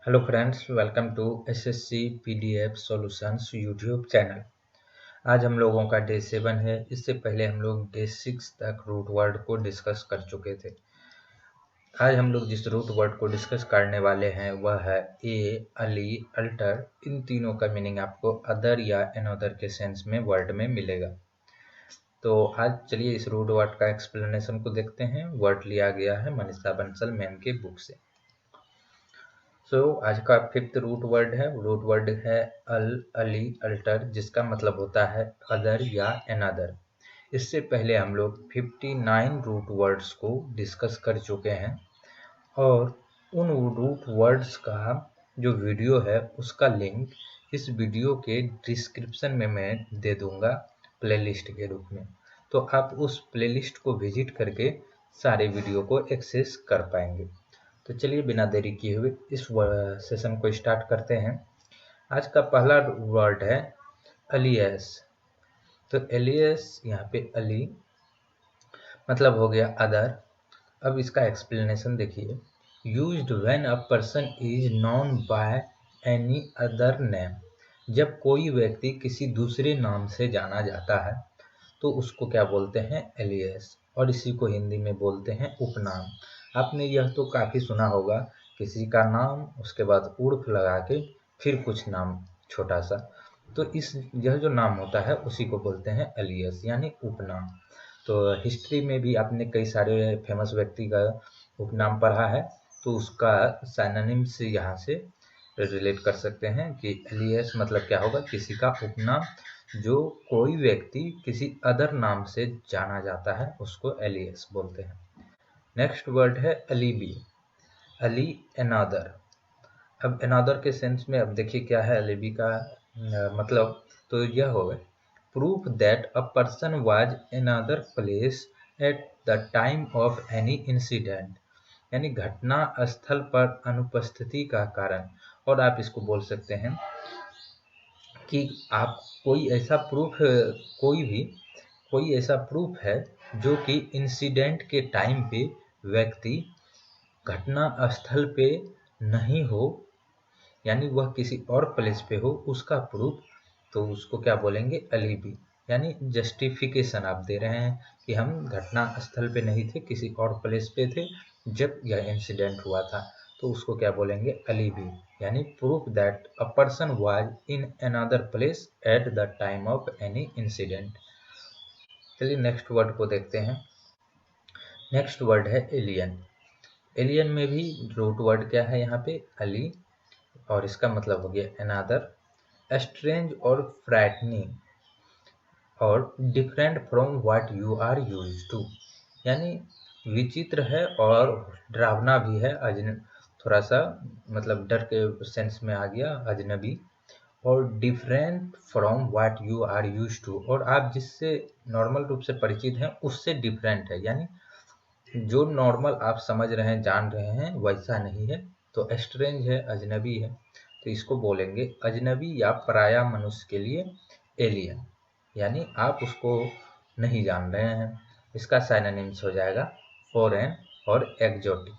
Hello friends, welcome to SSC PDF solutions YouTube channel. आज हम लोगों का डे 7 है। इससे पहले हम लोग डे 6 तक रूट वर्ड को डिस्कस कर चुके थे। आज हम लोग जिस रूट वर्ड को डिस्कस करने वाले हैं वह है ए, अली, अल्टर। इन तीनों का मीनिंग आपको अदर या अनदर के सेंस में वर्ड में मिलेगा। तो आज चलिए इस रूट वर्ड का एक्सप्लेनेशन को देखते हैं। वर्ड लिया गया है मनीषा बंसल मैम के बुक से। आज का 5th रूट वर्ड है। रूट वर्ड है अल, अली, अल्टर, जिसका मतलब होता है अदर या अनदर। इससे पहले हम लोग 59 रूट वर्ड्स को डिस्कस कर चुके हैं और उन रूट वर्ड्स का जो वीडियो है उसका लिंक इस वीडियो के डिस्क्रिप्शन में मैं दे दूंगा प्लेलिस्ट के रूप में। तो आप उस प्लेलिस्ट को विजिट करके सारे वीडियो को एक्सेस कर पाएंगे। तो चलिए बिना देरी किए हुए इस सेशन को स्टार्ट करते हैं। आज का पहला वर्ड है अलियास। तो एलियस यहाँ पे अली मतलब हो गया अदर। अब इसका एक्सप्लेनेशन देखिए। Used when a person is known by any other name. जब कोई व्यक्ति किसी दूसरे नाम से जाना जाता है तो उसको क्या बोलते हैं, एलियस। और इसी को हिंदी में बोलते हैं उपनाम। आपने यह तो काफ़ी सुना होगा, किसी का नाम उसके बाद उर्फ लगा के फिर कुछ नाम छोटा सा। तो यह जो नाम होता है उसी को बोलते हैं एलियस यानी उपनाम। तो हिस्ट्री में भी आपने कई सारे फेमस व्यक्ति का उपनाम पढ़ा है, तो उसका साइनोनिम से यहाँ से रिलेट कर सकते हैं कि एलियस मतलब क्या होगा, किसी का उपनाम। जो कोई व्यक्ति किसी अदर नाम से जाना जाता है उसको एलियस बोलते हैं। नेक्स्ट वर्ड है अलीबी। अली अनादर। अब अनादर के सेंस में अब देखिए क्या है अलीबी का मतलब। तो यह होगा proof that a person was in other place at the time of any incident, यानी घटना स्थल पर अनुपस्थिति का कारण। और आप इसको बोल सकते हैं कि आप कोई ऐसा प्रूफ, कोई ऐसा प्रूफ है जो कि इंसिडेंट के टाइम पे व्यक्ति घटना स्थल पे नहीं हो, यानी वह किसी और प्लेस पे हो, उसका प्रूफ। तो उसको क्या बोलेंगे, अलीबी, यानी जस्टिफिकेशन आप दे रहे हैं कि हम घटना स्थल पे नहीं थे, किसी और प्लेस पे थे जब यह इंसिडेंट हुआ था। तो उसको क्या बोलेंगे, अलीबी, यानी proof that a person was in another place at the time of any incident. चलिए नेक्स्ट वर्ड को देखते हैं। नेक्स्ट वर्ड है एलियन। एलियन में भी रूट वर्ड क्या है यहाँ पे, अली, और इसका मतलब हो गया अनादर, स्ट्रेंज और फ्रैटनिंग और different from what you are used to, यानी विचित्र है और डरावना भी है। थोड़ा सा मतलब डर के सेंस में आ गया, अजनबी। और different from what you are used to, और आप जिससे नॉर्मल रूप से परिचित हैं उससे डिफरेंट है, यानी जो नॉर्मल आप समझ रहे हैं, जान रहे हैं, वैसा नहीं है। तो स्ट्रेंज है, अजनबी है, तो इसको बोलेंगे अजनबी या पराया मनुष्य के लिए एलियन, यानी आप उसको नहीं जान रहे हैं। इसका साइनोनिम्स हो जाएगा फॉरेन और एक्जोटिक।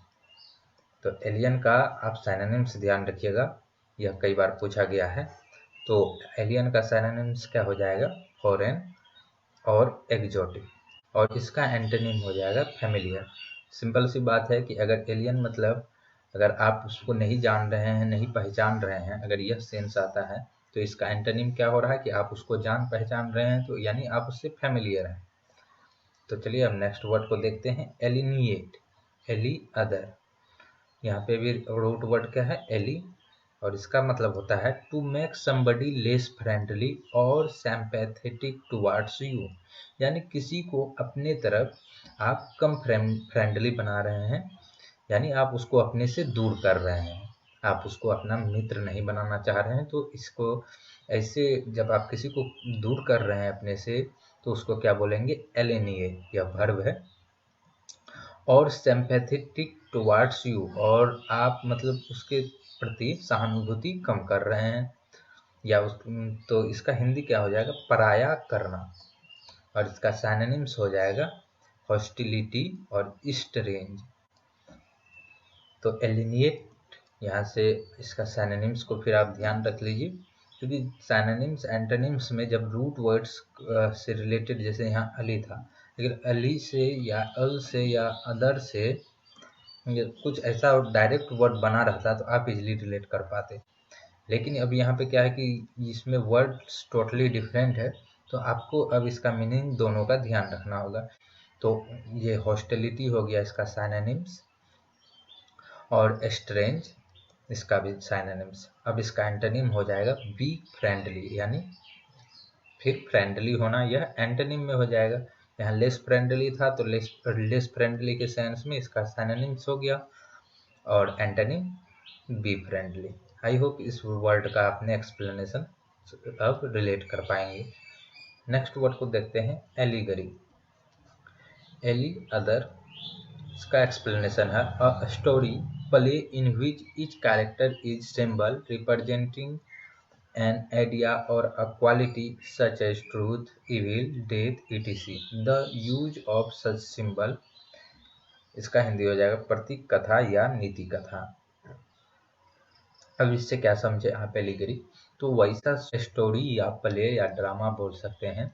तो एलियन का आप साइनोनिम्स ध्यान रखिएगा, यह कई बार पूछा गया है। तो एलियन का साइनोनिम्स क्या हो जाएगा, फॉरेन और एक्जोटिक। और इसका एंटोनिम हो जाएगा फैमिलियर। सिंपल सी बात है कि अगर एलियन मतलब अगर आप उसको नहीं जान रहे हैं, नहीं पहचान रहे हैं, अगर यह सेंस आता है, तो इसका एंटोनिम क्या हो रहा है कि आप उसको जान पहचान रहे हैं, तो यानी आप उससे फैमिलियर हैं। तो चलिए अब नेक्स्ट वर्ड को देखते हैं, एलिनिएट। एली अदर, यहाँ पे भी रूट वर्ड क्या है, एली, और इसका मतलब होता है to make somebody less friendly और सिंपैथेटिक टुवर्ड्स यू, यानी किसी को अपने तरफ आप कम फ्रेंडली बना रहे हैं, यानी आप उसको अपने से दूर कर रहे हैं, आप उसको अपना मित्र नहीं बनाना चाह रहे हैं। तो इसको ऐसे जब आप किसी को दूर कर रहे हैं अपने से, तो उसको क्या बोलेंगे, एलिनिए, यह वर्ब है। और सिंपैथेटिक टुवर्ड्स यू, और आप मतलब उसके प्रति सहानुभूति कम कर रहे हैं, या तो इसका हिंदी क्या हो जाएगा, पराया करना। और इसका सिनोनिम्स हो जाएगा हॉस्टिलिटी और स्ट्रेंज। तो एलिनिएट यहाँ से इसका सिनोनिम्स को फिर आप ध्यान रख लीजिए, क्योंकि सिनोनिम्स एंटोनिम्स में जब रूट वर्ड्स से रिलेटेड, जैसे यहाँ अली था, लेकिन अली से या अल से या अदर से कुछ ऐसा डायरेक्ट वर्ड बना रहता तो आप इजीली रिलेट कर पाते। लेकिन अब यहाँ पे क्या है कि इसमें वर्ड्स टोटली डिफरेंट है, तो आपको अब इसका मीनिंग दोनों का ध्यान रखना होगा। तो ये हॉस्टिलिटी हो गया इसका सिनोनिम्स, और स्ट्रेंज इसका भी सिनोनिम्स। अब इसका एंटोनिम हो जाएगा बी फ्रेंडली, यानी फिर फ्रेंडली होना, यह एंटोनिम में हो जाएगा। यहाँ लेस फ्रेंडली था तो लेस फ्रेंडली के सेंस में इसका सिनोनिम्स हो गया, और antonym be friendly. I hope इस वर्ड का आपने एक्सप्लेनेशन अब रिलेट कर पाएंगे। नेक्स्ट वर्ड को देखते हैं, एलिगरी। एली अदर, इसका एक्सप्लेनेशन है a story play in which each character is symbol representing an idea or a quality such as truth, evil, death, etc. The use of such symbol, इसका हिंदी हो जाएगा प्रतीक कथा या नीति कथा। अब इससे क्या समझे आप एलिगरी, तो वैसा स्टोरी या प्ले या ड्रामा बोल सकते हैं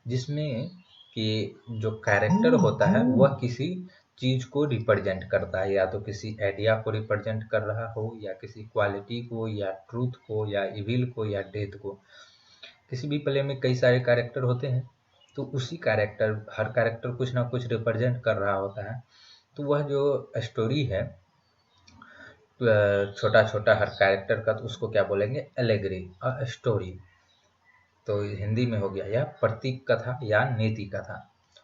जिसमें कि जो कैरेक्टर होता है वह किसी चीज को रिप्रेजेंट करता है, या तो किसी आइडिया को रिप्रेजेंट कर रहा हो, या किसी क्वालिटी को, या ट्रूथ को, या इविल को, या डेथ को। किसी भी प्ले में कई सारे कैरेक्टर होते हैं, तो उसी कैरेक्टर, हर कैरेक्टर कुछ ना कुछ रिप्रेजेंट कर रहा होता है। तो वह जो स्टोरी है छोटा छोटा हर कैरेक्टर का, तो उसको क्या बोलेंगे, एलेगरी, अ स्टोरी। तो हिंदी में हो गया यह प्रतीक कथा या नीति कथा,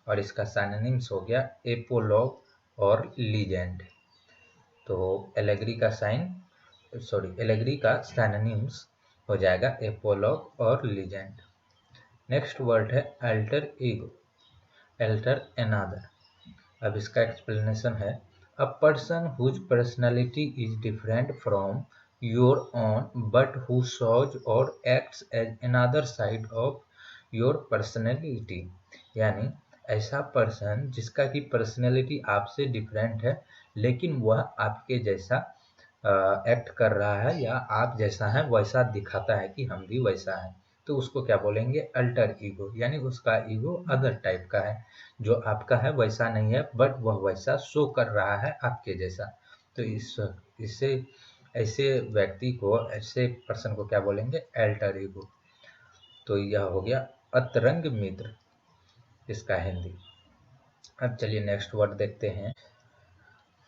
और इसका सिनोनिम्स हो गया एपोलॉग और लीजेंड। तो एलेगरी का एलेगरी का सिनोनिम्स हो जाएगा एपोलॉग और लीजेंड। नेक्स्ट वर्ड है अल्टर ईगो, अल्टर एनादर। अब इसका एक्सप्लेनेशन है a person whose personality is different from your own but who shows or acts as another side of your personality. यानी ऐसा पर्सन जिसका की पर्सनैलिटी आपसे डिफरेंट है, लेकिन वह आपके जैसा एक्ट कर रहा है, या आप जैसा है वैसा दिखाता है कि हम भी वैसा है, तो उसको क्या बोलेंगे, अल्टर ईगो। यानी उसका ईगो अदर टाइप का है, जो आपका है वैसा नहीं है, बट वह वैसा शो कर रहा है आपके जैसा। तो इससे ऐसे व्यक्ति को, ऐसे पर्सन को क्या बोलेंगे, अल्टर ईगो। तो यह हो गया अतरंग मित्र, इसका हिंदी। अब चलिए नेक्स्ट वर्ड देखते हैं।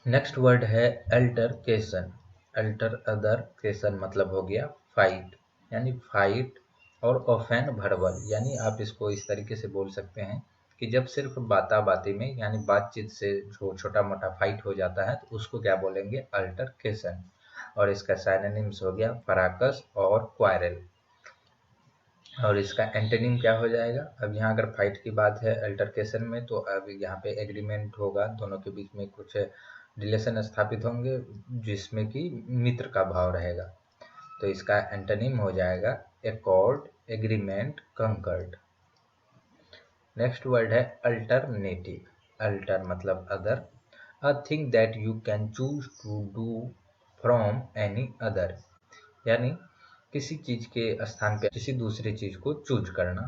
नेक्स्ट वर्ड है अल्टरकेशन। अल्टर अदर केशन मतलब हो गया फाइट, यानी फाइट, और ऑफेन भड़बल। यानी आप इसको इस तरीके से बोल सकते हैं कि जब सिर्फ बाती में, यानी बातचीत से जो छोटा मोटा फाइट हो जाता है, तो उसको क्या बोलेंगे, अल्टरकेशन। और इसका सिनोनिम्स हो गया फराकस और क्वारल। और इसका एंटोनिम क्या हो जाएगा, अब यहाँ अगर फाइट की बात है अल्टरकेशन में, तो अब यहाँ पे एग्रीमेंट होगा, दोनों के बीच में कुछ रिलेशन स्थापित होंगे जिसमें कि मित्र का भाव रहेगा। तो इसका एंटोनिम हो जाएगा accord, agreement, concord. Next word है अल्टरनेटिव। अल्टर मतलब other, a thing that you can choose to do from any other. यानी किसी चीज के स्थान पे किसी दूसरे चीज को चूज करना,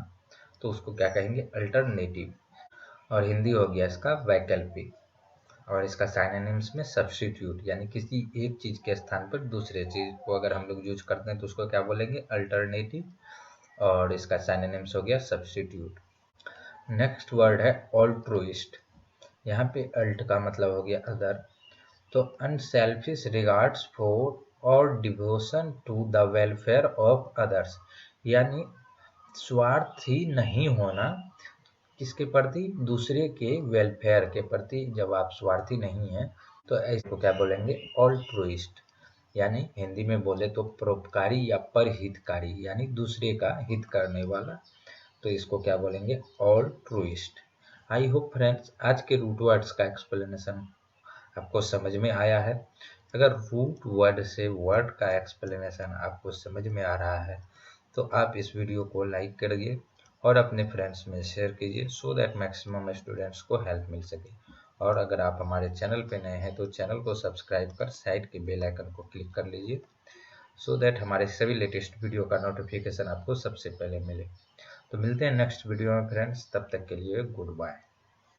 तो उसको क्या कहेंगे, अल्टरनेटिव। और हिंदी हो गया इसका वैकल्पिक। और इसका सिनोनिम्स में सब्स्टिट्यूट, यानी किसी एक चीज के स्थान पर दूसरे चीज को अगर हम लोग यूज करते हैं तो उसको क्या बोलेंगे, अल्टरनेटिव। और इसका सिनोनिम्स हो गया सब्स्टिट्यूट। नेक्स्ट वर्ड है ऑल्ट्रुइस्ट। यहाँ पे अल्ट का मतलब हो गया अदर, तो अनसेल्फिश रिगार्ड्स फॉर और devotion to the welfare of others. यानी स्वार्थी नहीं होना, किसके प्रति, दूसरे के वेलफेयर के प्रति। जब आप स्वार्थी नहीं हैं तो इसको क्या बोलेंगे, ऑल्ट्रुइस्ट। यानी हिंदी में बोले तो परोपकारी या परहितकारी, यानी दूसरे का हित करने वाला। तो इसको क्या बोलेंगे, ऑल्ट्रुइस्ट। आई होप फ्रेंड्स आज के रूट वर्ड्स का एक्सप्लेनेशन आपको समझ में आया है। अगर रूट वर्ड से वर्ड का एक्सप्लेनेशन आपको समझ में आ रहा है तो आप इस वीडियो को लाइक करिए और अपने फ्रेंड्स में शेयर कीजिए, सो दैट मैक्सिमम स्टूडेंट्स को हेल्प मिल सके। और अगर आप हमारे चैनल पे नए हैं तो चैनल को सब्सक्राइब कर साइड के बेल आइकन को क्लिक कर लीजिए, सो दैट हमारे सभी लेटेस्ट वीडियो का नोटिफिकेशन आपको सबसे पहले मिले। तो मिलते हैं नेक्स्ट वीडियो में फ्रेंड्स, तब तक के लिए गुड बाय।